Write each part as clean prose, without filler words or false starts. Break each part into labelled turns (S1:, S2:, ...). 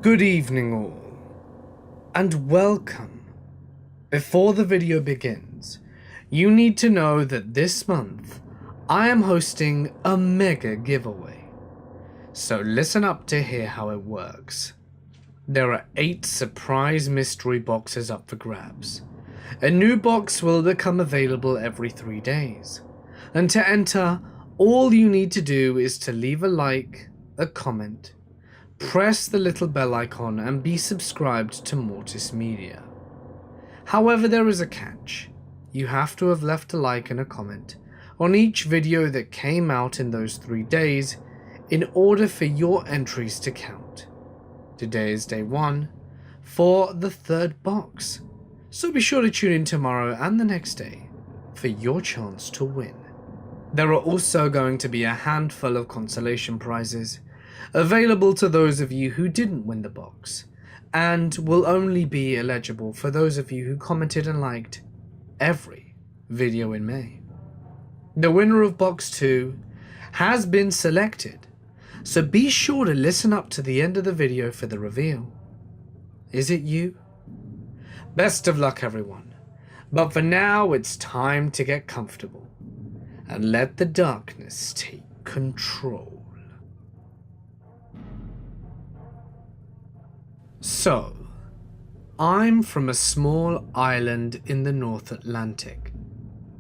S1: Good evening all, and welcome. Before the video begins, you need to know that this month I am hosting a mega giveaway. So listen up to hear how it works. There are 8 surprise mystery boxes up for grabs. A new box will become available every 3 days. And to enter, all you need to do is to leave a like, a comment, press the little bell icon and be subscribed to Mortis Media. However, there is a catch. You have to have left a like and a comment on each video that came out in those 3 days in order for your entries to count. Today is day 1 for the 3rd box, so be sure to tune in tomorrow and the next day for your chance to win. There are also going to be a handful of consolation prizes available to those of you who didn't win the box, and will only be eligible for those of you who commented and liked every video in May. The winner of box 2 has been selected, so be sure to listen up to the end of the video for the reveal. Is it you? Best of luck everyone, but for now it's time to get comfortable and let the darkness take control. So, I'm from a small island in the North Atlantic,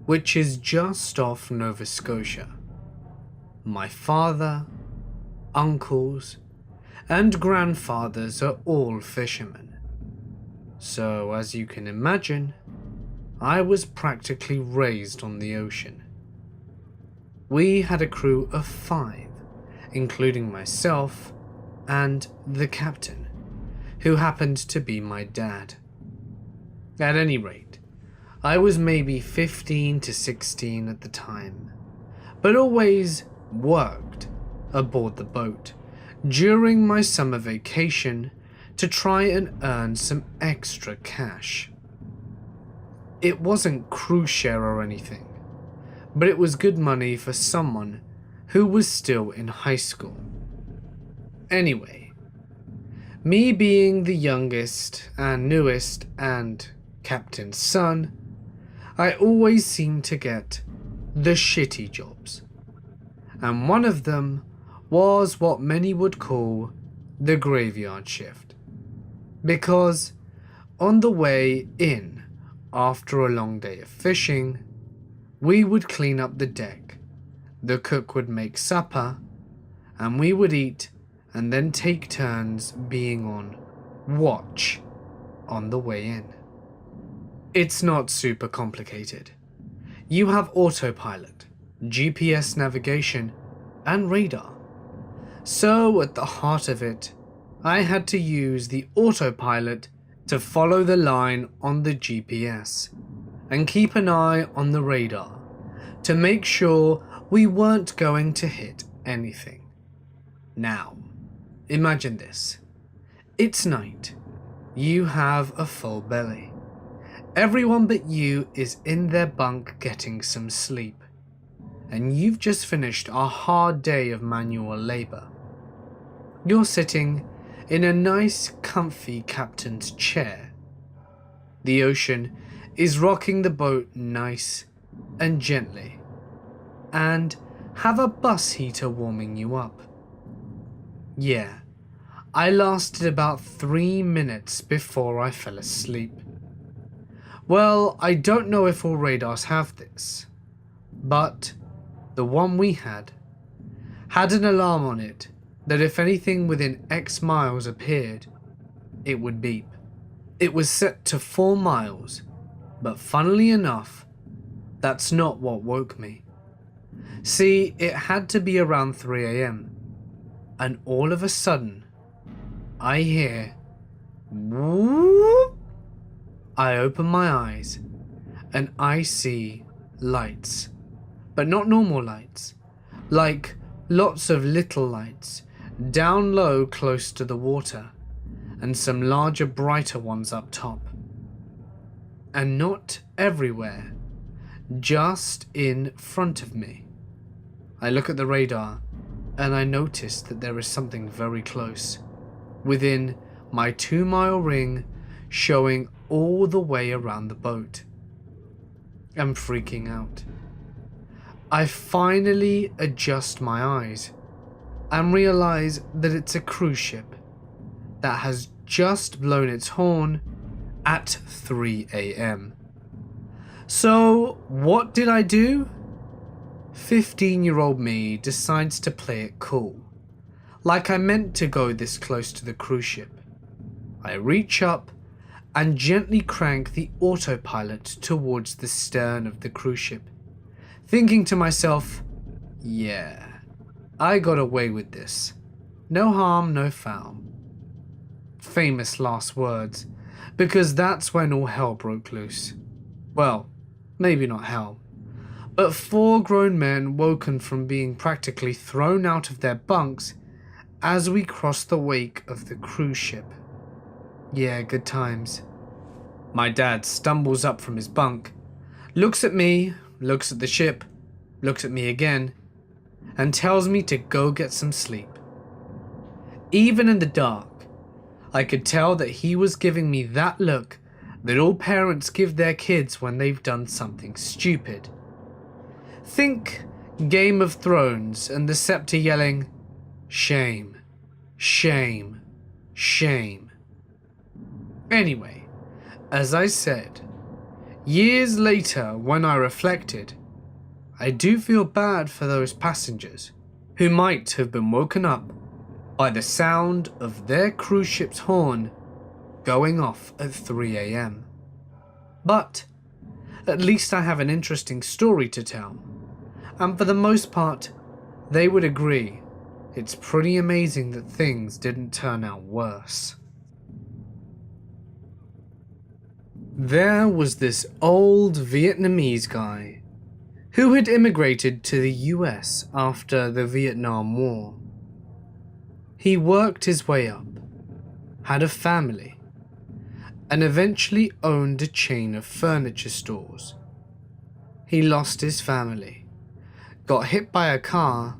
S1: which is just off Nova Scotia. My father, uncles, and grandfathers are all fishermen. So, as you can imagine, I was practically raised on the ocean. We had a crew of 5, including myself and the captain, who happened to be my dad. At any rate, I was maybe 15 to 16 at the time, but always worked aboard the boat during my summer vacation to try and earn some extra cash. It wasn't cruise share or anything, but it was good money for someone who was still in high school. Anyway, me being the youngest and newest and captain's son, I always seemed to get the shitty jobs. And one of them was what many would call the graveyard shift. Because on the way in, after a long day of fishing, we would clean up the deck, the cook would make supper, and we would eat and then take turns being on watch on the way in. It's not super complicated. You have autopilot, GPS navigation, and radar. So at the heart of it, I had to use the autopilot to follow the line on the GPS and keep an eye on the radar to make sure we weren't going to hit anything. Now, imagine this. It's night. You have a full belly. Everyone but you is in their bunk getting some sleep. And you've just finished a hard day of manual labor. You're sitting in a nice, comfy captain's chair. The ocean is rocking the boat nice and gently, and have a bus heater warming you up. Yeah, I lasted about 3 minutes before I fell asleep. Well, I don't know if all radars have this, but the one we had an alarm on it that if anything within X miles appeared, it would beep. It was set to 4 miles, but funnily enough, that's not what woke me. See, it had to be around 3 AM, and all of a sudden, I hear whoop. I open my eyes and I see lights, but not normal lights, like lots of little lights down low close to the water, and some larger brighter ones up top. And not everywhere, just in front of me. I look at the radar and I notice that there is something very close, within my 2-mile ring showing all the way around the boat. I'm freaking out. I finally adjust my eyes and realize that it's a cruise ship that has just blown its horn at 3 a.m. So what did I do? 15-year-old me decides to play it cool, like I meant to go this close to the cruise ship. I reach up and gently crank the autopilot towards the stern of the cruise ship, thinking to myself, yeah, I got away with this. No harm, no foul. Famous last words, because that's when all hell broke loose. Well, maybe not hell, but 4 grown men woken from being practically thrown out of their bunks as we crossed the wake of the cruise ship. Yeah, good times. My dad stumbles up from his bunk, looks at me, looks at the ship, looks at me again, and tells me to go get some sleep. Even in the dark, I could tell that he was giving me that look that all parents give their kids when they've done something stupid. Think Game of Thrones and the scepter yelling, "Shame, shame, shame." Anyway, as I said, years later when I reflected, I do feel bad for those passengers who might have been woken up by the sound of their cruise ship's horn going off at 3 a.m. But at least I have an interesting story to tell, and for the most part, they would agree it's pretty amazing that things didn't turn out worse. There was this old Vietnamese guy who had immigrated to the US after the Vietnam War. He worked his way up, had a family, and eventually owned a chain of furniture stores. He lost his family, got hit by a car,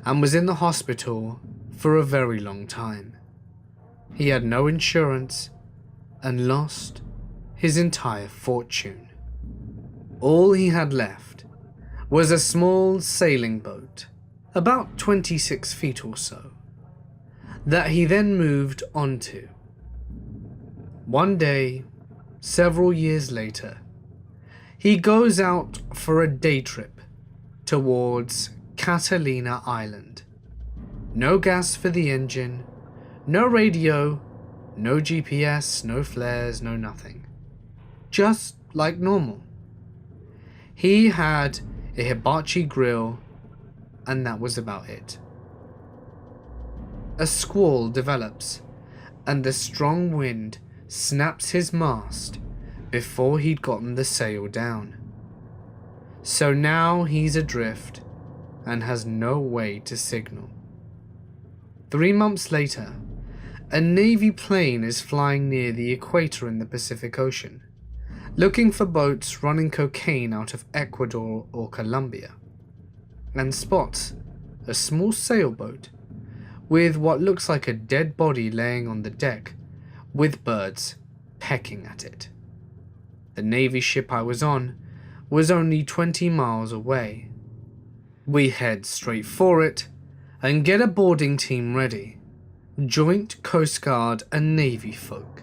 S1: and was in the hospital for a very long time. He had no insurance and lost his entire fortune. All he had left was a small sailing boat, about 26 feet or so, that he then moved onto. One day, several years later, he goes out for a day trip towards Catalina Island. No gas for the engine, no radio, no GPS, no flares, no nothing. Just like normal. He had a hibachi grill, and that was about it. A squall develops, and the strong wind snaps his mast before he'd gotten the sail down. So now he's adrift and has no way to signal. 3 months later, a Navy plane is flying near the equator in the Pacific Ocean, looking for boats running cocaine out of Ecuador or Colombia, and spots a small sailboat with what looks like a dead body laying on the deck, with birds pecking at it. The Navy ship I was on was only 20 miles away. We head straight for it and get a boarding team ready, joint Coast Guard and Navy folk,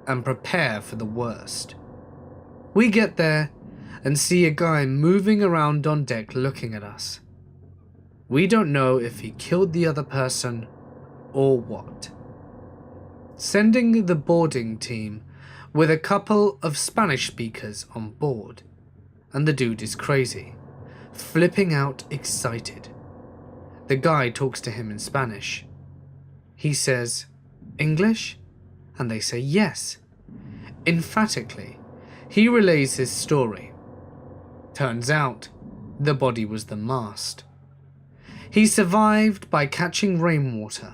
S1: and prepare for the worst. We get there and see a guy moving around on deck looking at us. We don't know if he killed the other person or what. Sending the boarding team with a couple of Spanish speakers on board, and the dude is crazy, flipping out excited. The guy talks to him in Spanish. He says, "English?" And they say yes. Emphatically, he relays his story. Turns out, the body was the mast. He survived by catching rainwater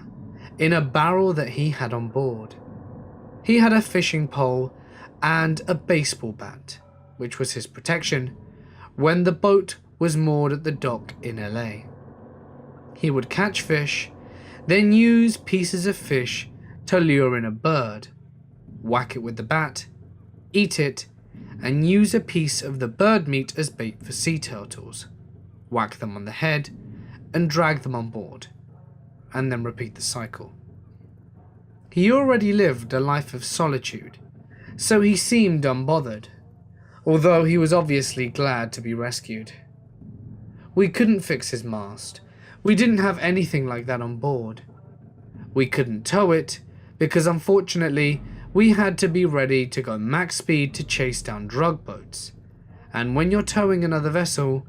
S1: in a barrel that he had on board. He had a fishing pole and a baseball bat, which was his protection when the boat was moored at the dock in LA. He would catch fish, then use pieces of fish to lure in a bird, whack it with the bat, eat it, and use a piece of the bird meat as bait for sea turtles, whack them on the head, and drag them on board, and then repeat the cycle. He already lived a life of solitude, so he seemed unbothered, although he was obviously glad to be rescued. We couldn't fix his mast. We didn't have anything like that on board. We couldn't tow it, because unfortunately, we had to be ready to go max speed to chase down drug boats, and when you're towing another vessel,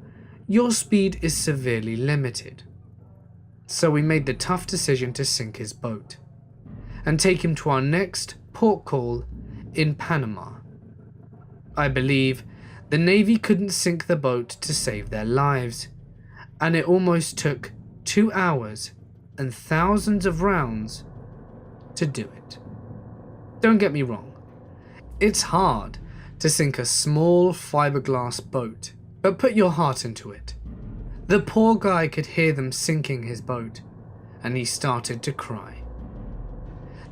S1: your speed is severely limited. So we made the tough decision to sink his boat, and take him to our next port call in Panama. I believe the Navy couldn't sink the boat to save their lives, and it almost took 2 hours and thousands of rounds to do it. Don't get me wrong, it's hard to sink a small fiberglass boat, but put your heart into it. The poor guy could hear them sinking his boat, and he started to cry.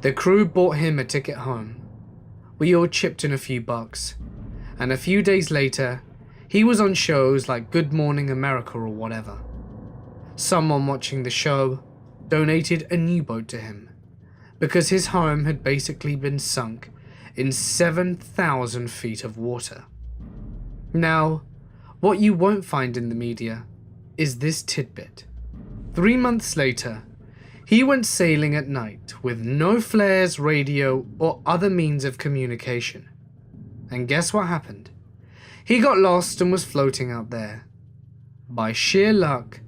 S1: The crew bought him a ticket home. We all chipped in a few bucks, and a few days later, he was on shows like Good Morning America or whatever. Someone watching the show donated a new boat to him, because his home had basically been sunk in 7,000 feet of water. Now, what you won't find in the media is this tidbit. 3 months later, he went sailing at night with no flares, radio, or other means of communication. And guess what happened? He got lost and was floating out there. By sheer luck,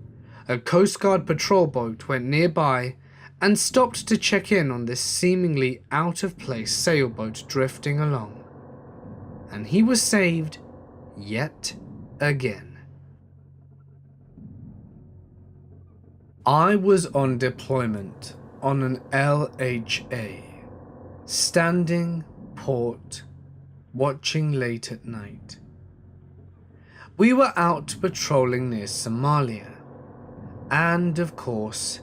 S1: a Coast Guard patrol boat went nearby and stopped to check in on this seemingly out-of-place sailboat drifting along. And he was saved yet again. I was on deployment on an LHA, standing port, watching late at night. We were out patrolling near Somalia, and of course,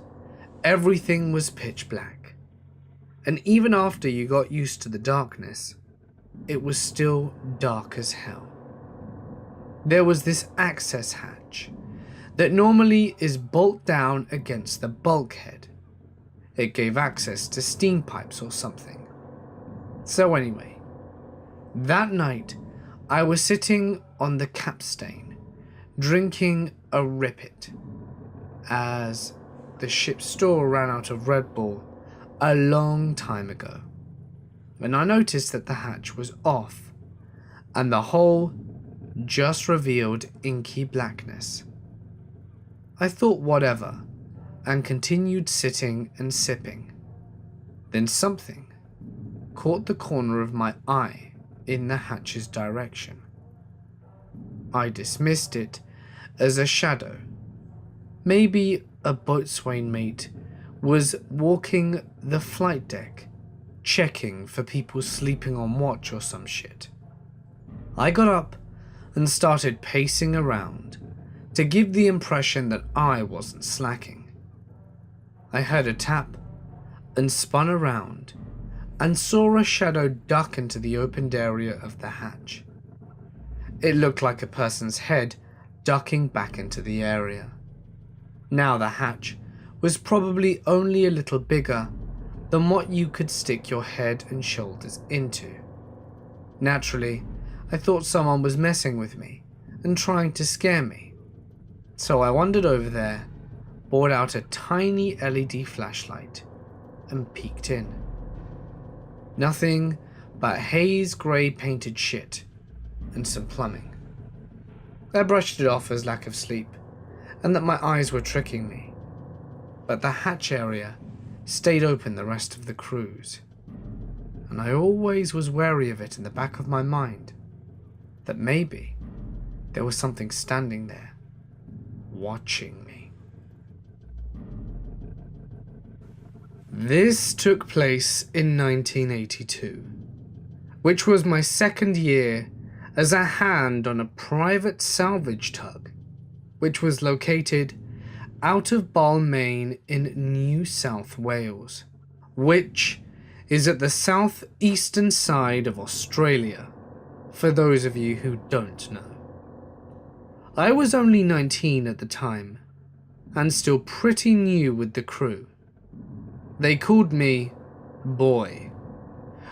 S1: everything was pitch black. And even after you got used to the darkness, it was still dark as hell. There was this access hatch that normally is bolted down against the bulkhead. It gave access to steam pipes or something. So anyway, that night I was sitting on the capstan, drinking a Rippet, as the ship's store ran out of Red Bull a long time ago, when I noticed that the hatch was off, and the hole just revealed inky blackness. I thought whatever, and continued sitting and sipping. Then something caught the corner of my eye in the hatch's direction. I dismissed it as a shadow. Maybe a boatswain mate was walking the flight deck, checking for people sleeping on watch or some shit. I got up and started pacing around to give the impression that I wasn't slacking. I heard a tap and spun around and saw a shadow duck into the opened area of the hatch. It looked like a person's head ducking back into the area. Now the hatch was probably only a little bigger than what you could stick your head and shoulders into. Naturally, I thought someone was messing with me and trying to scare me. So I wandered over there, brought out a tiny LED flashlight, and peeked in. Nothing but haze grey painted shit and some plumbing. I brushed it off as lack of sleep, and that my eyes were tricking me. But the hatch area stayed open the rest of the cruise, and I always was wary of it in the back of my mind, that maybe there was something standing there, watching me. This took place in 1982, which was my second year as a hand on a private salvage tug, which was located out of Balmain in New South Wales, which is at the southeastern side of Australia, for those of you who don't know. I was only 19 at the time, and still pretty new with the crew. They called me Boy,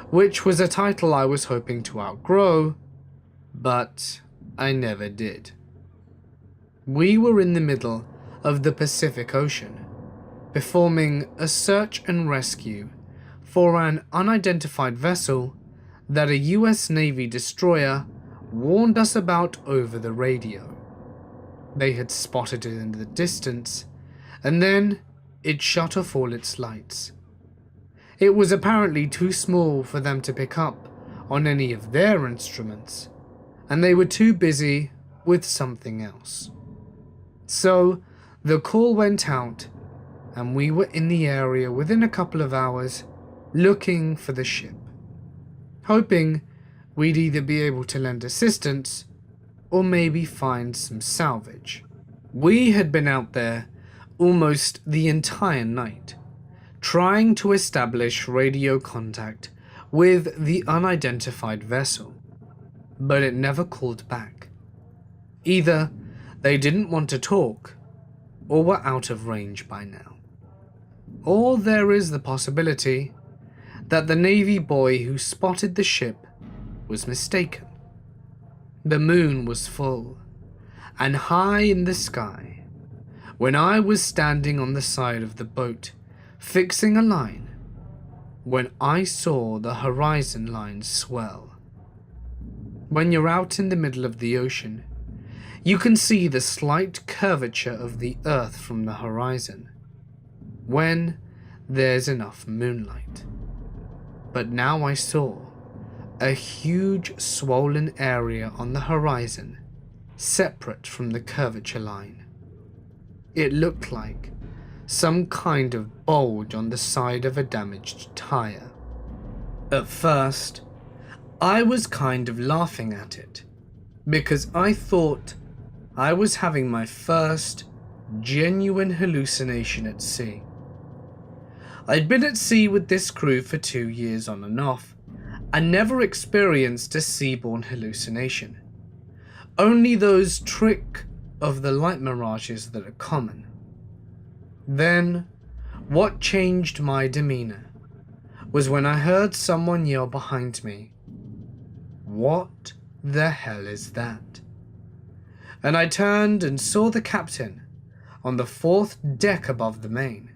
S1: which was a title I was hoping to outgrow, but I never did. We were in the middle of the Pacific Ocean, performing a search and rescue for an unidentified vessel that a US Navy destroyer warned us about over the radio. They had spotted it in the distance, and then it shut off all its lights. It was apparently too small for them to pick up on any of their instruments, and they were too busy with something else. So the call went out, and we were in the area within a couple of hours looking for the ship, hoping we'd either be able to lend assistance or maybe find some salvage. We had been out there almost the entire night, trying to establish radio contact with the unidentified vessel, but it never called back. Either they didn't want to talk, or were out of range by now. Or there is the possibility that the Navy boy who spotted the ship was mistaken. The moon was full and high in the sky when I was standing on the side of the boat fixing a line, when I saw the horizon line swell. When you're out in the middle of the ocean, you can see the slight curvature of the earth from the horizon when there's enough moonlight. But now I saw a huge swollen area on the horizon, separate from the curvature line. It looked like some kind of bulge on the side of a damaged tire. At first, I was kind of laughing at it, because I thought I was having my first genuine hallucination at sea. I'd been at sea with this crew for 2 years on and off, and never experienced a seaborne hallucination. Only those trick of the light mirages that are common. Then, what changed my demeanor was when I heard someone yell behind me, "What the hell is that?" And I turned and saw the captain on the 4th deck above the main,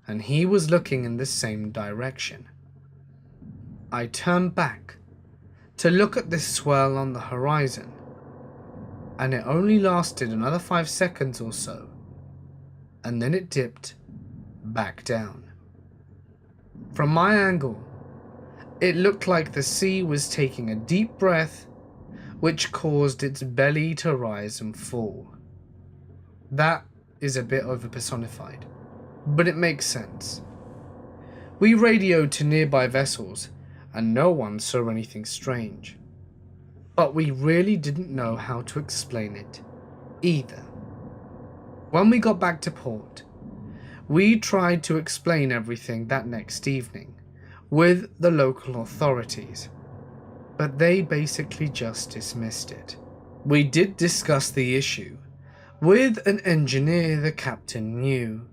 S1: and he was looking in the same direction. I turned back to look at this swirl on the horizon, and it only lasted another 5 seconds or so, and then it dipped back down. From my angle, it looked like the sea was taking a deep breath, which caused its belly to rise and fall. That is a bit over-personified, but it makes sense. We radioed to nearby vessels, and no one saw anything strange. But we really didn't know how to explain it either. When we got back to port, we tried to explain everything that next evening with the local authorities, but they basically just dismissed it. We did discuss the issue with an engineer the captain knew,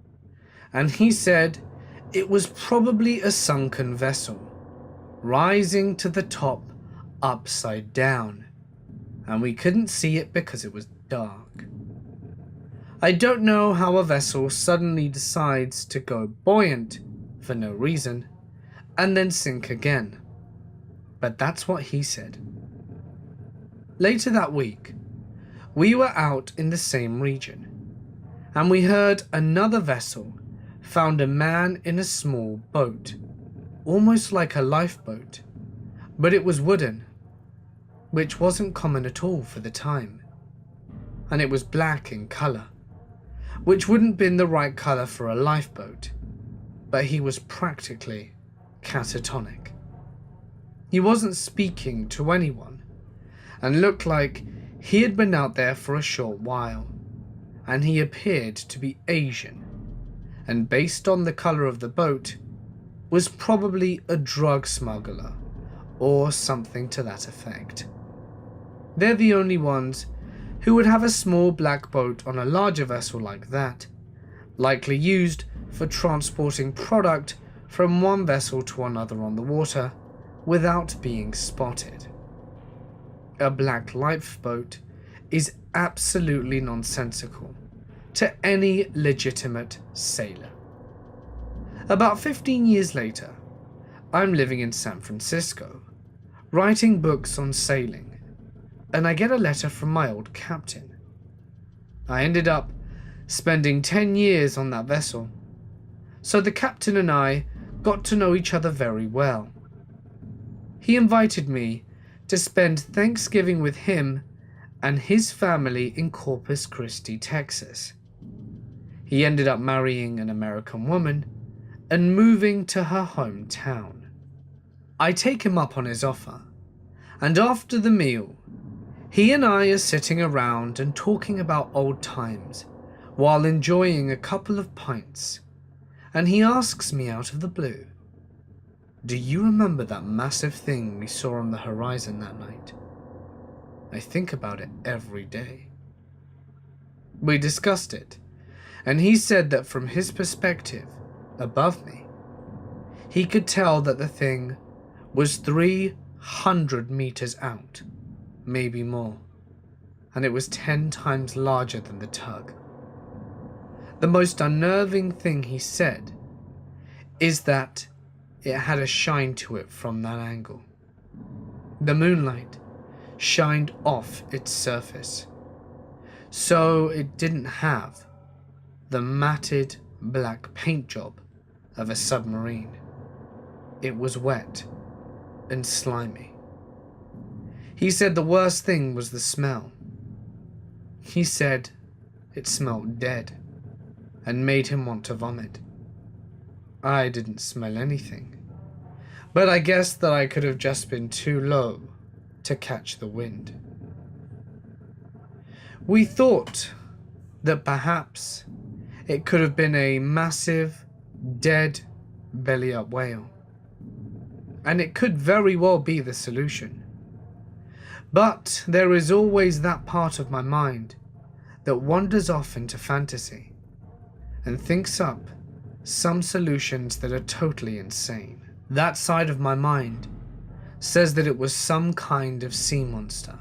S1: and he said it was probably a sunken vessel, rising to the top upside down, and we couldn't see it because it was dark. I don't know how a vessel suddenly decides to go buoyant for no reason and then sink again, but that's what he said. Later that week, we were out in the same region, and we heard another vessel found a man in a small boat, almost like a lifeboat, but it was wooden, which wasn't common at all for the time, and it was black in colour, which wouldn't have been the right colour for a lifeboat, but he was practically catatonic. He wasn't speaking to anyone, and looked like he had been out there for a short while, and he appeared to be Asian, and based on the colour of the boat, was probably a drug smuggler or something to that effect. They're the only ones who would have a small black boat on a larger vessel like that, likely used for transporting product from one vessel to another on the water without being spotted. A black lifeboat is absolutely nonsensical to any legitimate sailor. About 15 years later, I'm living in San Francisco, writing books on sailing, and I get a letter from my old captain. I ended up spending 10 years on that vessel, so the captain and I got to know each other very well. He invited me to spend Thanksgiving with him and his family in Corpus Christi, Texas. He ended up marrying an American woman and moving to her hometown. I take him up on his offer, and after the meal, he and I are sitting around and talking about old times while enjoying a couple of pints, and he asks me out of the blue, "Do you remember that massive thing we saw on the horizon that night?" I think about it every day. We discussed it, and he said that from his perspective, above me, he could tell that the thing was 300 meters out, maybe more, and it was 10 times larger than the tug. The most unnerving thing he said is that it had a shine to it from that angle. The moonlight shined off its surface, so it didn't have the matted black paint job of a submarine. It was wet and slimy. He said the worst thing was the smell. He said it smelled dead and made him want to vomit. I didn't smell anything, but I guessed that I could have just been too low to catch the wind. We thought that perhaps it could have been a massive, dead, belly-up whale, and it could very well be the solution. But there is always that part of my mind that wanders off into fantasy and thinks up some solutions that are totally insane. That side of my mind says that it was some kind of sea monster.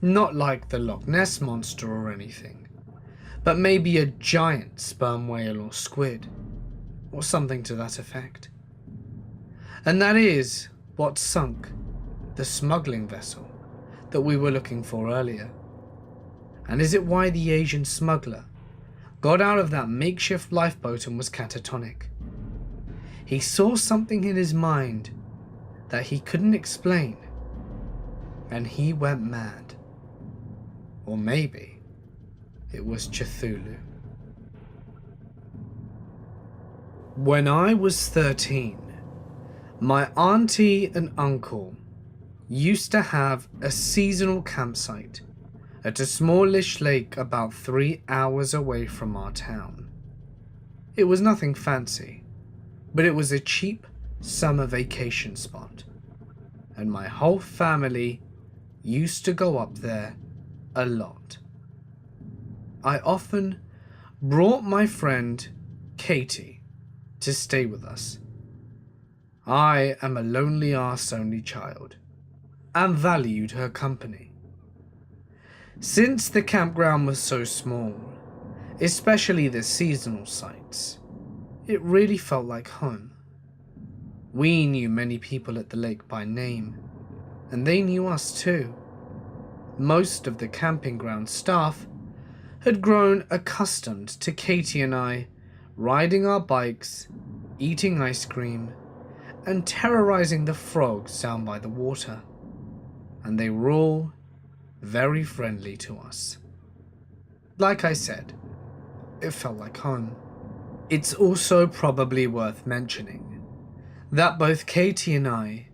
S1: Not like the Loch Ness monster or anything, but maybe a giant sperm whale or squid, or something to that effect. And that is what sunk the smuggling vessel that we were looking for earlier. And is it why the Asian smuggler got out of that makeshift lifeboat and was catatonic? He saw something in his mind that he couldn't explain, and he went mad. Or maybe it was Cthulhu. When I was 13, my auntie and uncle used to have a seasonal campsite at a smallish lake about 3 hours away from our town. It was nothing fancy, but it was a cheap summer vacation spot, and my whole family used to go up there a lot. I often brought my friend Katie to stay with us. I am a lonely arse only child and valued her company. Since the campground was so small, especially the seasonal sites, it really felt like home. We knew many people at the lake by name, and they knew us too. Most of the camping ground staff had grown accustomed to Katie and I riding our bikes, eating ice cream, and terrorizing the frogs down by the water, and they were all very friendly to us. Like I said, it felt like home. It's also probably worth mentioning that both Katie and I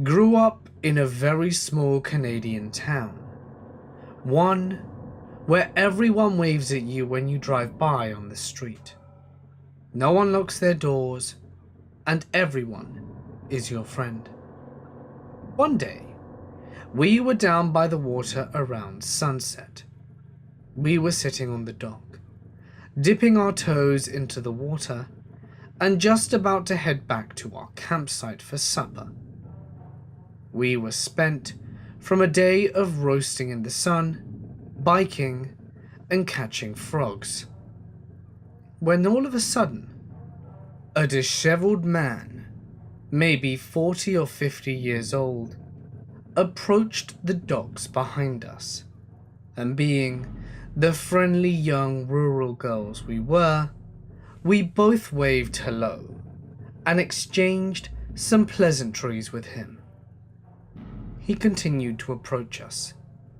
S1: grew up in a very small Canadian town, one where everyone waves at you when you drive by on the street. No one locks their doors, and everyone is your friend. One day, we were down by the water around sunset. We were sitting on the dock, dipping our toes into the water and just about to head back to our campsite for supper. We were spent from a day of roasting in the sun, biking, and catching frogs, when all of a sudden, a disheveled man, maybe 40 or 50 years old, approached the docks behind us, and being the friendly young rural girls we were, we both waved hello and exchanged some pleasantries with him. He continued to approach us,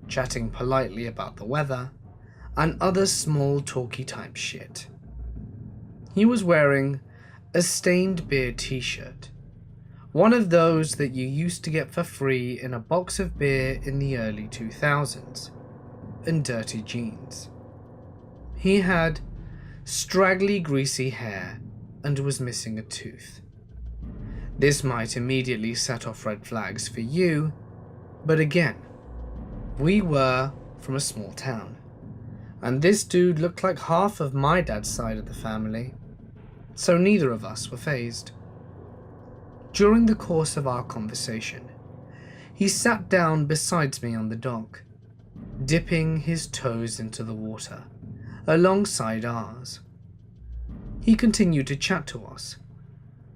S1: chatting politely about the weather and other small talky type shit. He was wearing a stained beer t-shirt, one of those that you used to get for free in a box of beer in the early 2000s, and dirty jeans. He had straggly greasy hair and was missing a tooth. This might immediately set off red flags for you, but again, we were from a small town, and this dude looked like half of my dad's side of the family, so neither of us were fazed. During the course of our conversation, he sat down beside me on the dock, dipping his toes into the water alongside ours. He continued to chat to us,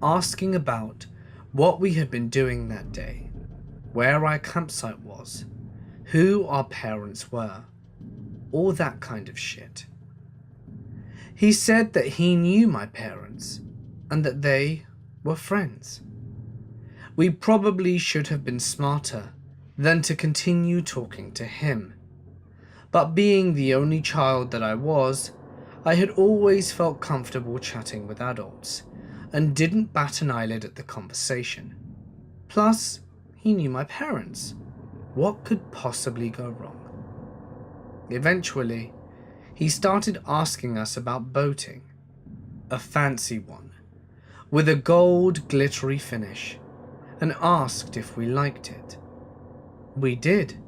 S1: asking about what we had been doing that day, where our campsite was, who our parents were, all that kind of shit. He said that he knew my parents and that they were friends. We probably should have been smarter than to continue talking to him, but being the only child that I was, I had always felt comfortable chatting with adults and didn't bat an eyelid at the conversation. Plus, he knew my parents. What could possibly go wrong? Eventually, he started asking us about boating, a fancy one, with a gold glittery finish, and asked if we liked it. We did,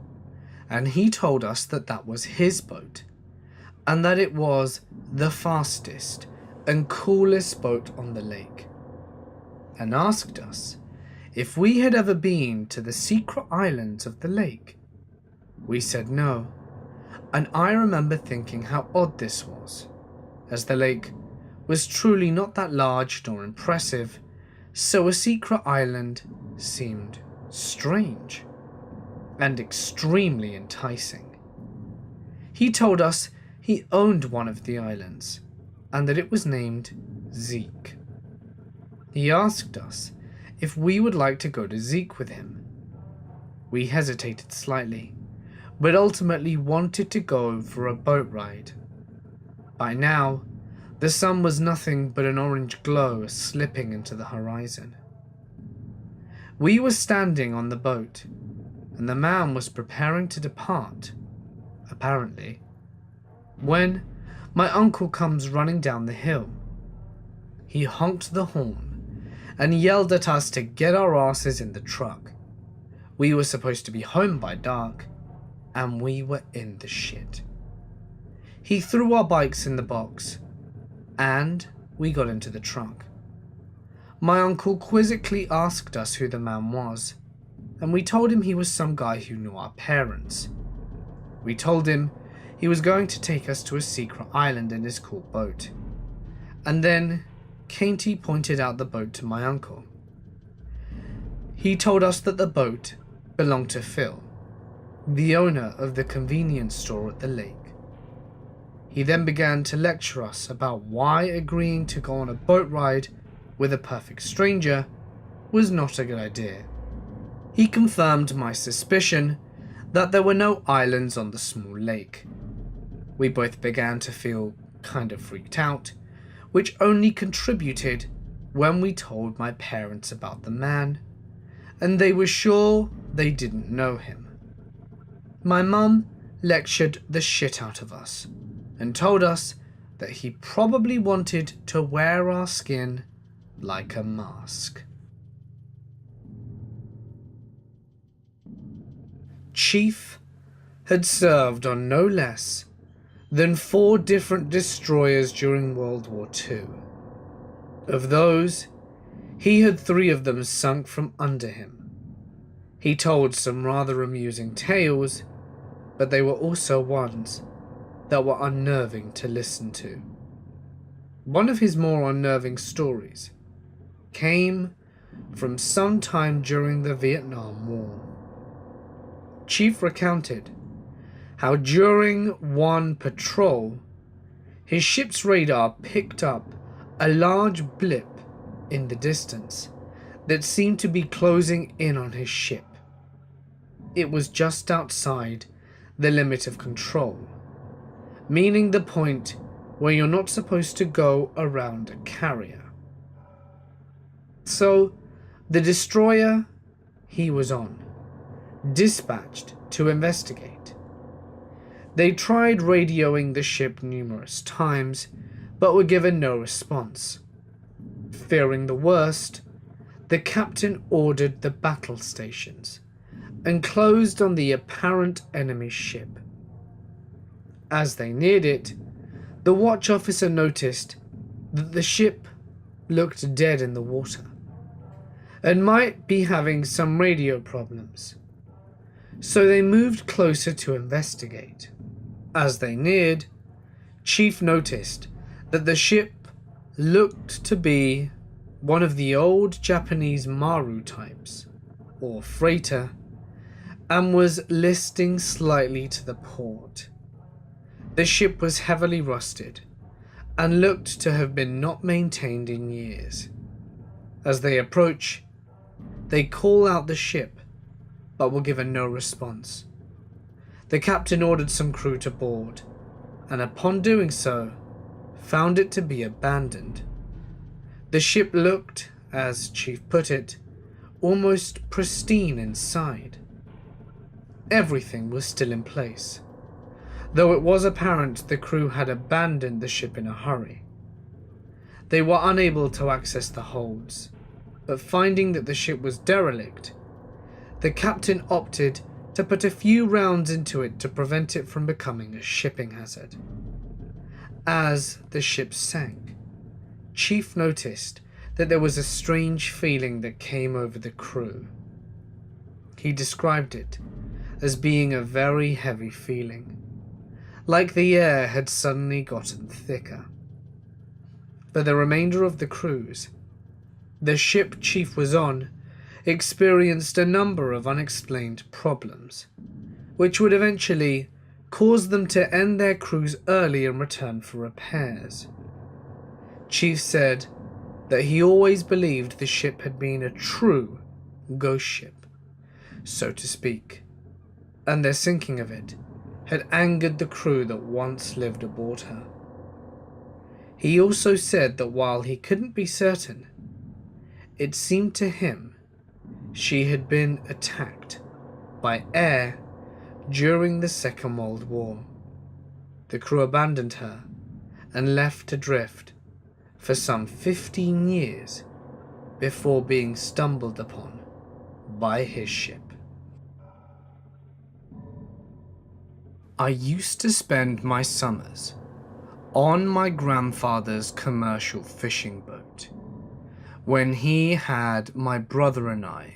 S1: and he told us that that was his boat, and that it was the fastest and coolest boat on the lake, and asked us if we had ever been to the secret islands of the lake. We said no, and I remember thinking how odd this was, as the lake was truly not that large nor impressive, so a secret island seemed strange and extremely enticing. He told us he owned one of the islands and that it was named Zeke. He asked us if we would like to go to Zeke with him. We hesitated slightly, but ultimately wanted to go for a boat ride. By now, the sun was nothing but an orange glow slipping into the horizon. We were standing on the boat, and the man was preparing to depart, apparently, when my uncle comes running down the hill. He honked the horn and yelled at us to get our asses in the truck. We were supposed to be home by dark, and we were in the shit. He threw our bikes in the box, and we got into the truck. My uncle quizzically asked us who the man was, and we told him he was some guy who knew our parents. We told him he was going to take us to a secret island in his cool boat, and then Katie pointed out the boat to my uncle. He told us that the boat belonged to Phil, the owner of the convenience store at the lake. He then began to lecture us about why agreeing to go on a boat ride with a perfect stranger was not a good idea. He confirmed my suspicion that there were no islands on the small lake. We both began to feel kind of freaked out, which only contributed when we told my parents about the man, and they were sure they didn't know him. My mum lectured the shit out of us and told us that he probably wanted to wear our skin like a mask. Chief had served on no less than 4 different destroyers during World War II. Of those, he had 3 of them sunk from under him. He told some rather amusing tales, but they were also ones that were unnerving to listen to. One of his more unnerving stories came from some time during the Vietnam War. Chief recounted how during one patrol, his ship's radar picked up a large blip in the distance that seemed to be closing in on his ship. It was just outside the limit of control, meaning the point where you're not supposed to go around a carrier. So, the destroyer he was on dispatched to investigate. They tried radioing the ship numerous times, but were given no response. Fearing the worst, the captain ordered the battle stations and closed on the apparent enemy ship. As they neared it, the watch officer noticed that the ship looked dead in the water and might be having some radio problems. So they moved closer to investigate. As they neared, Chief noticed that the ship looked to be one of the old Japanese Maru types, or freighter, and was listing slightly to the port. The ship was heavily rusted and looked to have been not maintained in years. As they approach, they call out the ship, but were given no response. The captain ordered some crew to board, and upon doing so, found it to be abandoned. The ship looked, as Chief put it, almost pristine inside. Everything was still in place, though it was apparent the crew had abandoned the ship in a hurry. They were unable to access the holds, but finding that the ship was derelict, the captain opted to put a few rounds into it to prevent it from becoming a shipping hazard. As the ship sank, Chief noticed that there was a strange feeling that came over the crew. He described it as being a very heavy feeling, like the air had suddenly gotten thicker. For the remainder of the cruise, the ship Chief was on experienced a number of unexplained problems, which would eventually cause them to end their cruise early and return for repairs. Chief said that he always believed the ship had been a true ghost ship, so to speak, and their sinking of it had angered the crew that once lived aboard her. He also said that while he couldn't be certain, it seemed to him she had been attacked by air during the Second World War. The crew abandoned her and left to drift for some 15 years before being stumbled upon by his ship. I used to spend my summers on my grandfather's commercial fishing boat when he had my brother and I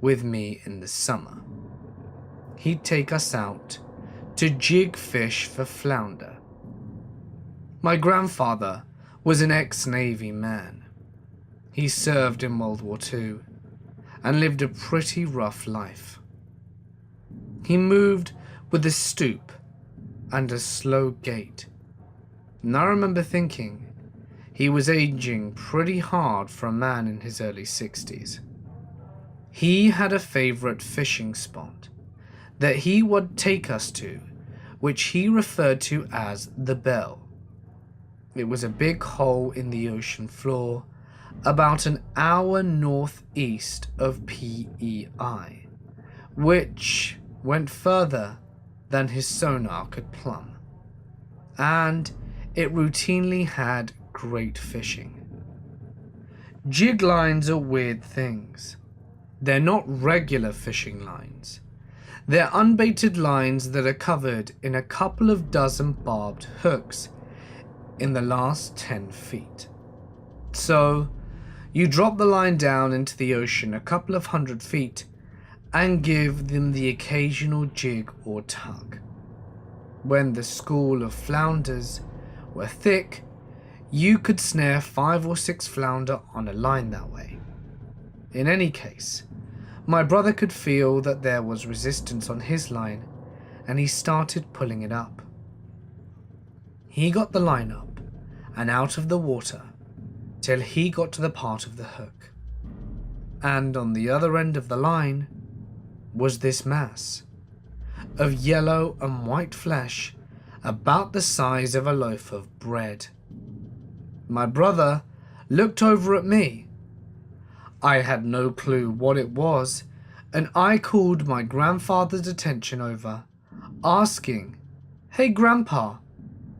S1: with me in the summer. He'd take us out to jig fish for flounder. My grandfather was an ex-Navy man. He served in World War II and lived a pretty rough life. He moved with a stoop and a slow gait, and I remember thinking he was aging pretty hard for a man in his early 60s. He had a favorite fishing spot that he would take us to, which he referred to as the Bell. It was a big hole in the ocean floor, about an hour northeast of PEI, which went further than his sonar could plumb, and it routinely had great fishing. Jig lines are weird things. They're not regular fishing lines. They're unbaited lines that are covered in a couple of dozen barbed hooks in the last 10 feet. So, you drop the line down into the ocean a couple of 100 feet and give them the occasional jig or tug. When the school of flounders were thick, you could snare 5 or 6 flounder on a line that way. In any case, my brother could feel that there was resistance on his line, and he started pulling it up. He got the line up and out of the water till he got to the part of the hook. And on the other end of the line was this mass of yellow and white flesh about the size of a loaf of bread. My brother looked over at me. I had no clue what it was, and I called my grandfather's attention over, asking, "Hey Grandpa,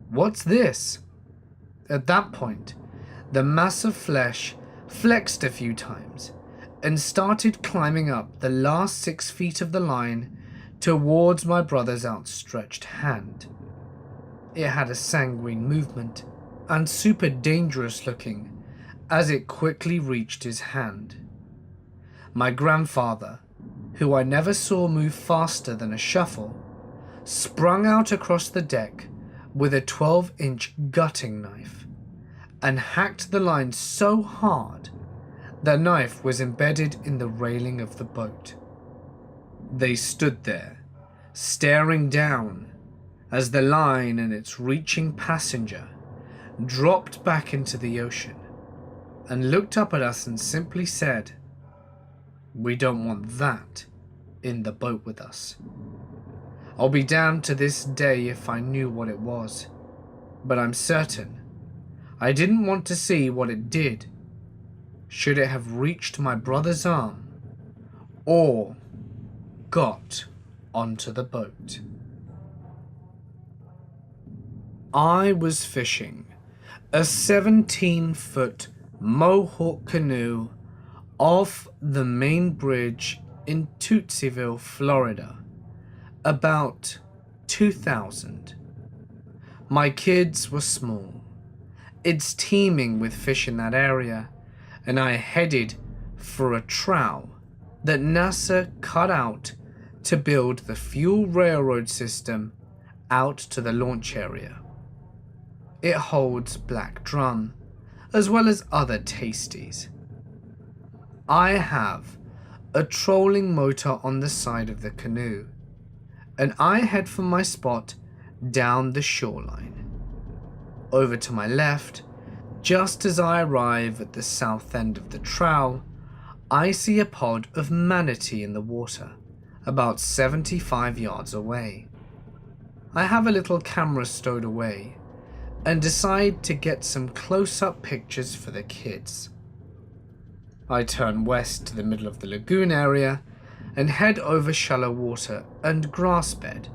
S1: what's this?" At that point, the mass of flesh flexed a few times and started climbing up the last 6 feet of the line towards my brother's outstretched hand. It had a sanguine movement and super dangerous looking as it quickly reached his hand. My grandfather, who I never saw move faster than a shuffle, sprung out across the deck with a 12-inch gutting knife and hacked the line so hard the knife was embedded in the railing of the boat. They stood there, staring down as the line and its reaching passenger dropped back into the ocean and looked up at us and simply said, "We don't want that in the boat with us." I'll be damned to this day if I knew what it was, but I'm certain I didn't want to see what it did should it have reached my brother's arm or got onto the boat. I was fishing a 17-foot Mohawk canoe off the main bridge in Tootsieville, Florida, about 2000. My kids were small. It's teeming with fish in that area, and I headed for a trough that NASA cut out to build the fuel railroad system out to the launch area. It holds black drum, as well as other tasties. I have a trolling motor on the side of the canoe, and I head for my spot down the shoreline. Over to my left, just as I arrive at the south end of the trough, I see a pod of manatee in the water, about 75 yards away. I have a little camera stowed away and decide to get some close-up pictures for the kids. I turn west to the middle of the lagoon area and head over shallow water and grass bed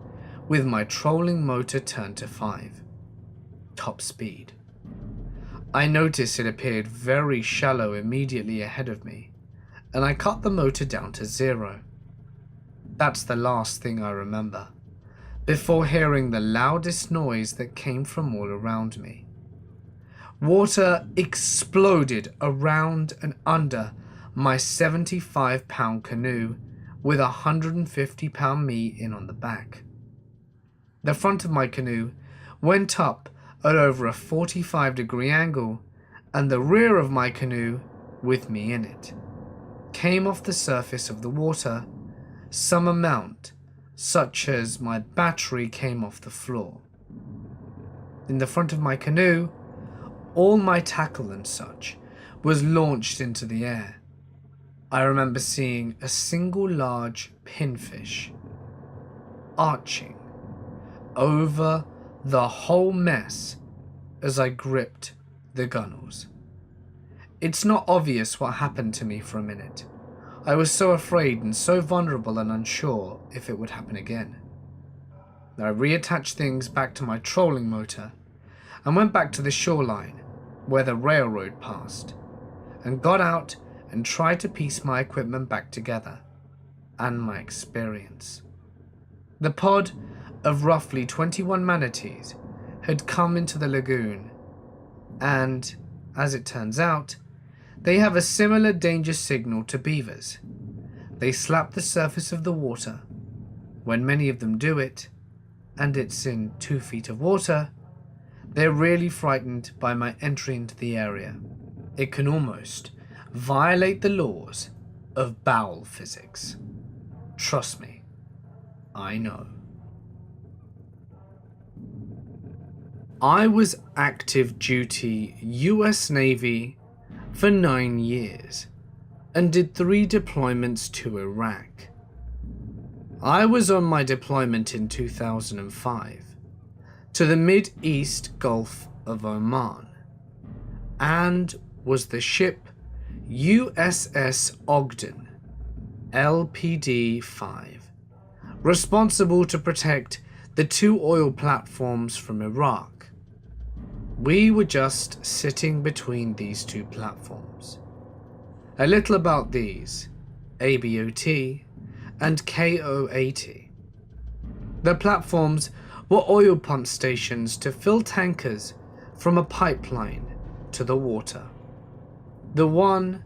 S1: with my trolling motor turned to 5, top speed. I notice it appeared very shallow immediately ahead of me, and I cut the motor down to 0. That's the last thing I remember, before hearing the loudest noise that came from all around me. Water exploded around and under my 75-pound canoe with a 150-pound me in on the back. The front of my canoe went up at over a 45-degree angle, and the rear of my canoe, with me in it, came off the surface of the water some amount, such as my battery came off the floor. In the front of my canoe, all my tackle and such was launched into the air. I remember seeing a single large pinfish arching over the whole mess as I gripped the gunnels. It's not obvious what happened to me for a minute. I was so afraid and so vulnerable and unsure if it would happen again. I reattached things back to my trolling motor and went back to the shoreline where the railroad passed, and got out and tried to piece my equipment back together and my experience. The pod of roughly 21 manatees had come into the lagoon, and, as it turns out, they have a similar danger signal to beavers. They slap the surface of the water. When many of them do it, and it's in 2 feet of water, they're really frightened by my entry into the area. It can almost violate the laws of bowel physics. Trust me, I know. I was active duty US Navy for 9 years and did 3 deployments to Iraq. I was on my deployment in 2005 to the Mid-East Gulf of Oman and was the ship USS Ogden LPD-5, responsible to protect the 2 oil platforms from Iraq. We were just sitting between these 2 platforms. A little about these, ABOT and KO-80. The platforms were oil pump stations to fill tankers from a pipeline to the water. The one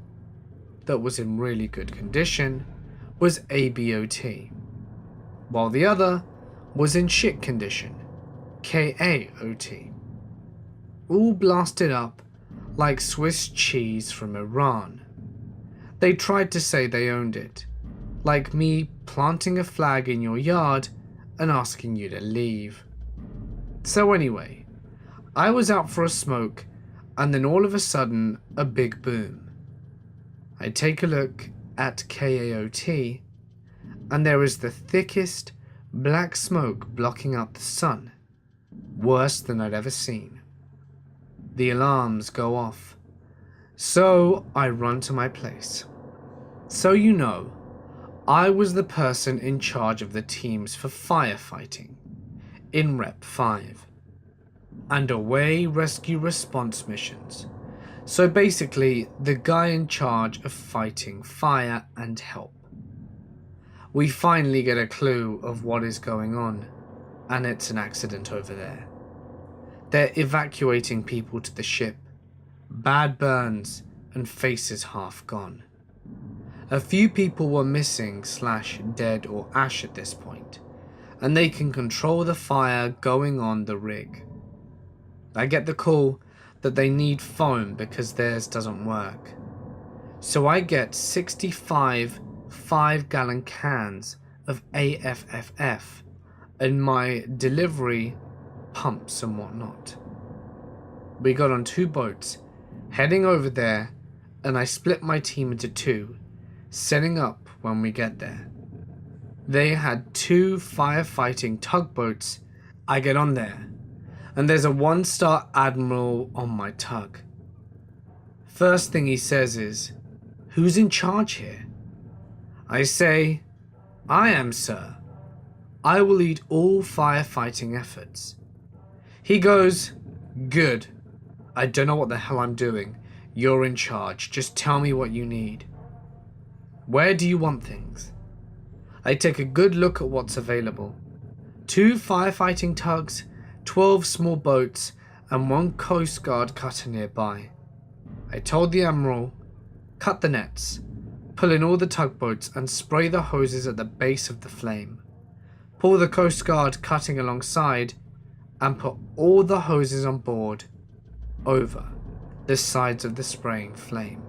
S1: that was in really good condition was ABOT, while the other was in shit condition, KAOT. All blasted up like Swiss cheese from Iran. They tried to say they owned it, like me planting a flag in your yard and asking you to leave. So anyway, I was out for a smoke, and then all of a sudden, a big boom. I take a look at KAOT, and there is the thickest black smoke blocking out the sun, worse than I'd ever seen. The alarms go off, so I run to my place. So you know, I was the person in charge of the teams for firefighting in Rep 5 and away rescue response missions. So basically, the guy in charge of fighting fire and help. We finally get a clue of what is going on, and it's an accident over there. They're evacuating people to the ship, bad burns and faces half gone. A few people were missing / dead or ash at this point, and they can control the fire going on the rig. I get the call that they need foam because theirs doesn't work. So I get 65 5-gallon cans of AFFF and my delivery pumps and whatnot. We got on 2 boats, heading over there, and I split my team into 2, setting up when we get there. They had 2 firefighting tugboats. I get on there, and there's a 1-star admiral on my tug. First thing he says is, "Who's in charge here?" I say, "I am, sir. I will lead all firefighting efforts." He goes, "Good. I don't know what the hell I'm doing. You're in charge. Just tell me what you need. Where do you want things?" I take a good look at what's available. 2 firefighting tugs, 12 small boats, and 1 Coast Guard cutter nearby. I told the Admiral, cut the nets, pull in all the tugboats and spray the hoses at the base of the flame. Pull the Coast Guard cutting alongside and put all the hoses on board over the sides of the spraying flame.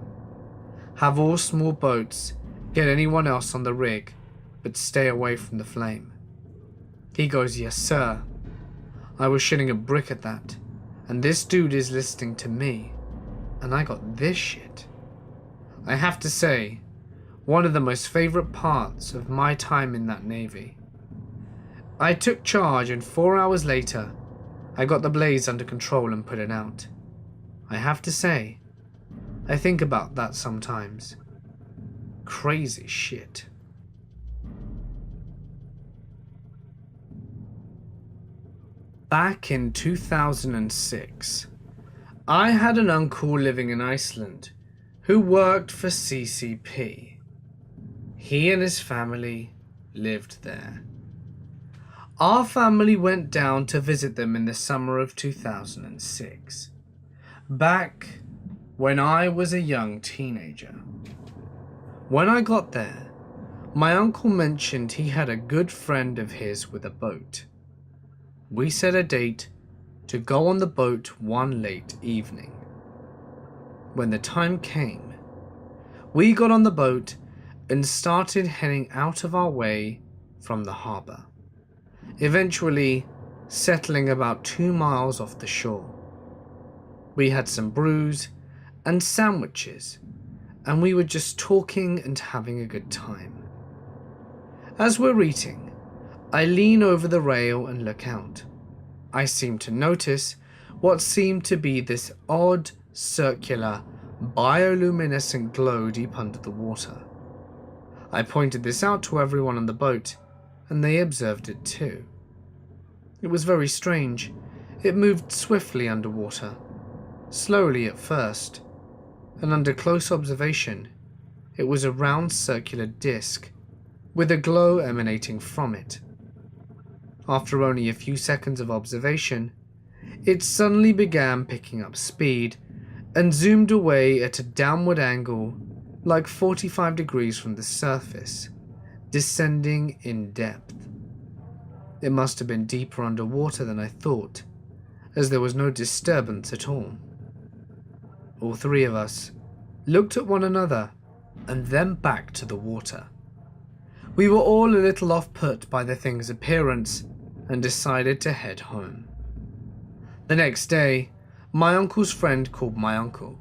S1: Have all small boats get anyone else on the rig, but stay away from the flame. He goes, "Yes, sir." I was shitting a brick at that, and this dude is listening to me, and I got this shit. I have to say, one of the most favorite parts of my time in that Navy. I took charge, and 4 hours later, I got the blaze under control and put it out. I have to say, I think about that sometimes. Crazy shit. Back in 2006, I had an uncle living in Iceland who worked for CCP. He and his family lived there. Our family went down to visit them in the summer of 2006, back when I was a young teenager. When I got there, my uncle mentioned he had a good friend of his with a boat. We set a date to go on the boat one late evening. When the time came, we got on the boat and started heading out of our way from the harbour, eventually settling about 2 miles off the shore. We had some brews and sandwiches, and we were just talking and having a good time. As we're eating, I lean over the rail and look out. I seem to notice what seemed to be this odd, circular, bioluminescent glow deep under the water. I pointed this out to everyone on the boat, and they observed it too. It was very strange. It moved swiftly underwater, slowly at first, and under close observation, it was a round circular disc with a glow emanating from it. After only a few seconds of observation, it suddenly began picking up speed and zoomed away at a downward angle like 45 degrees from the surface, descending in depth. It must have been deeper underwater than I thought, as there was no disturbance at all. All three of us looked at one another and then back to the water. We were all a little off-put by the thing's appearance and decided to head home. The next day, my uncle's friend called my uncle.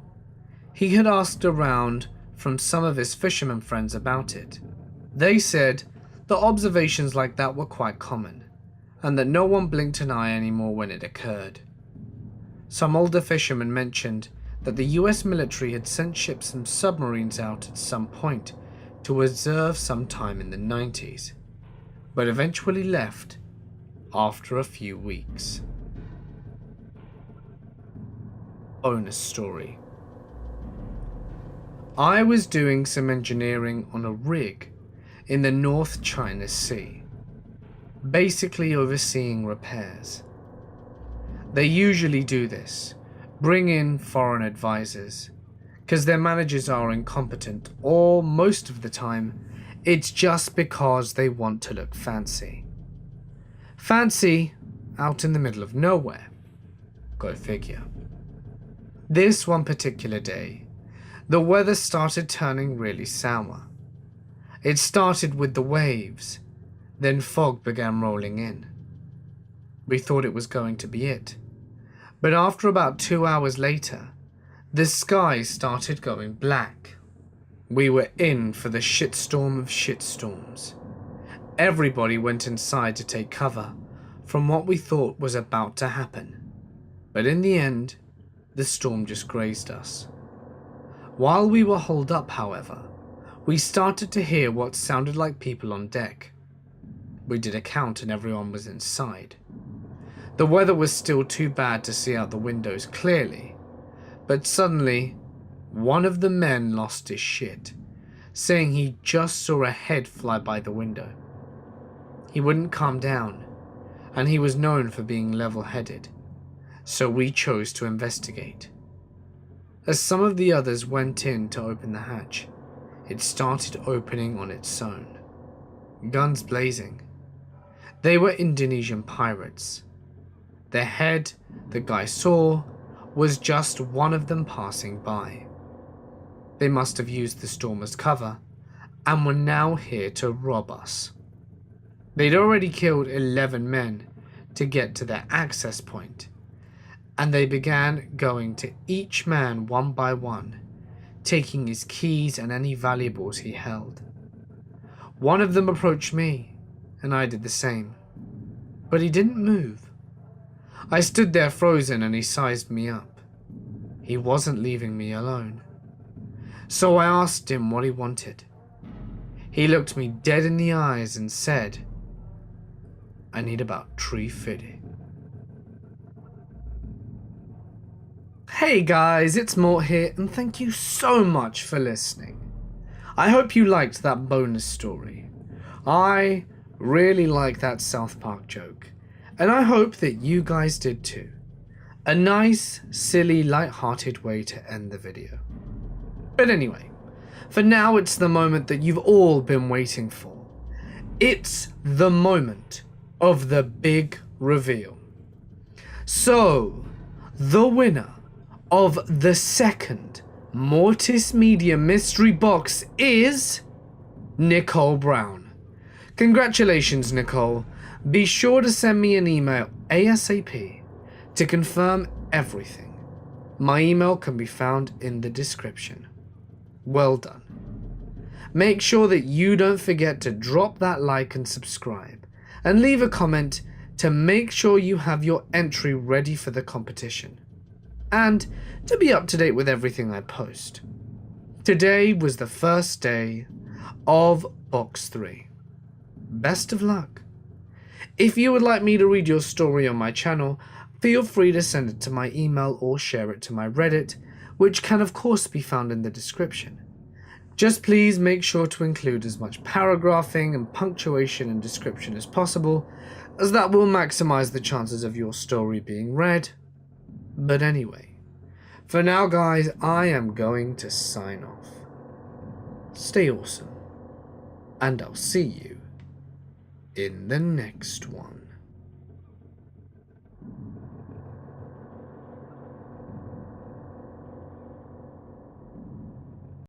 S1: He had asked around from some of his fisherman friends about it. They said that observations like that were quite common, and that no one blinked an eye anymore when it occurred. Some older fishermen mentioned that the US military had sent ships and submarines out at some point to observe sometime in the 90s, but eventually left after a few weeks. Bonus story. I was doing some engineering on a rig in the North China Sea, basically overseeing repairs. They usually do this, bring in foreign advisors, because their managers are incompetent, or most of the time, it's just because they want to look fancy. Fancy out in the middle of nowhere. Go figure. This one particular day, the weather started turning really sour. It started with the waves, then fog began rolling in. We thought it was going to be it, but after about 2 hours later, the sky started going black. We were in for the shitstorm of shitstorms. Everybody went inside to take cover from what we thought was about to happen, but in the end, the storm just grazed us. While we were holed up, however, we started to hear what sounded like people on deck. We did a count and everyone was inside. The weather was still too bad to see out the windows clearly, but suddenly, one of the men lost his shit, saying he just saw a head fly by the window. He wouldn't calm down, and he was known for being level-headed, so we chose to investigate. As some of the others went in to open the hatch, it started opening on its own, guns blazing. They were Indonesian pirates. The head the guy saw was just one of them passing by. They must have used the storm as cover and were now here to rob us. They'd already killed 11 men to get to their access point, and they began going to each man one by one, taking his keys and any valuables he held. One of them approached me, and I did the same, but he didn't move. I stood there frozen and he sized me up. He wasn't leaving me alone. So I asked him what he wanted. He looked me dead in the eyes and said, "I need about 350." Hey guys, it's Mort here, and thank you so much for listening. I hope you liked that bonus story. I really like that South Park joke, and I hope that you guys did too. A nice, silly, light-hearted way to end the video. But anyway, for now it's the moment that you've all been waiting for. It's the moment of the big reveal. So, the winner of the second Mortis Media mystery box is Nicole Brown. Congratulations, Nicole. Be sure to send me an email ASAP to confirm everything. My email can be found in the description. Well done. Make sure that you don't forget to drop that like and subscribe, and leave a comment to make sure you have your entry ready for the competition, and to be up to date with everything I post. Today was the first day of Box 3. Best of luck. If you would like me to read your story on my channel, feel free to send it to my email or share it to my Reddit, which can of course be found in the description. Just please make sure to include as much paragraphing and punctuation and description as possible, as that will maximize the chances of your story being read. But anyway, for now guys, I am going to sign off. Stay awesome, and I'll see you in the next one.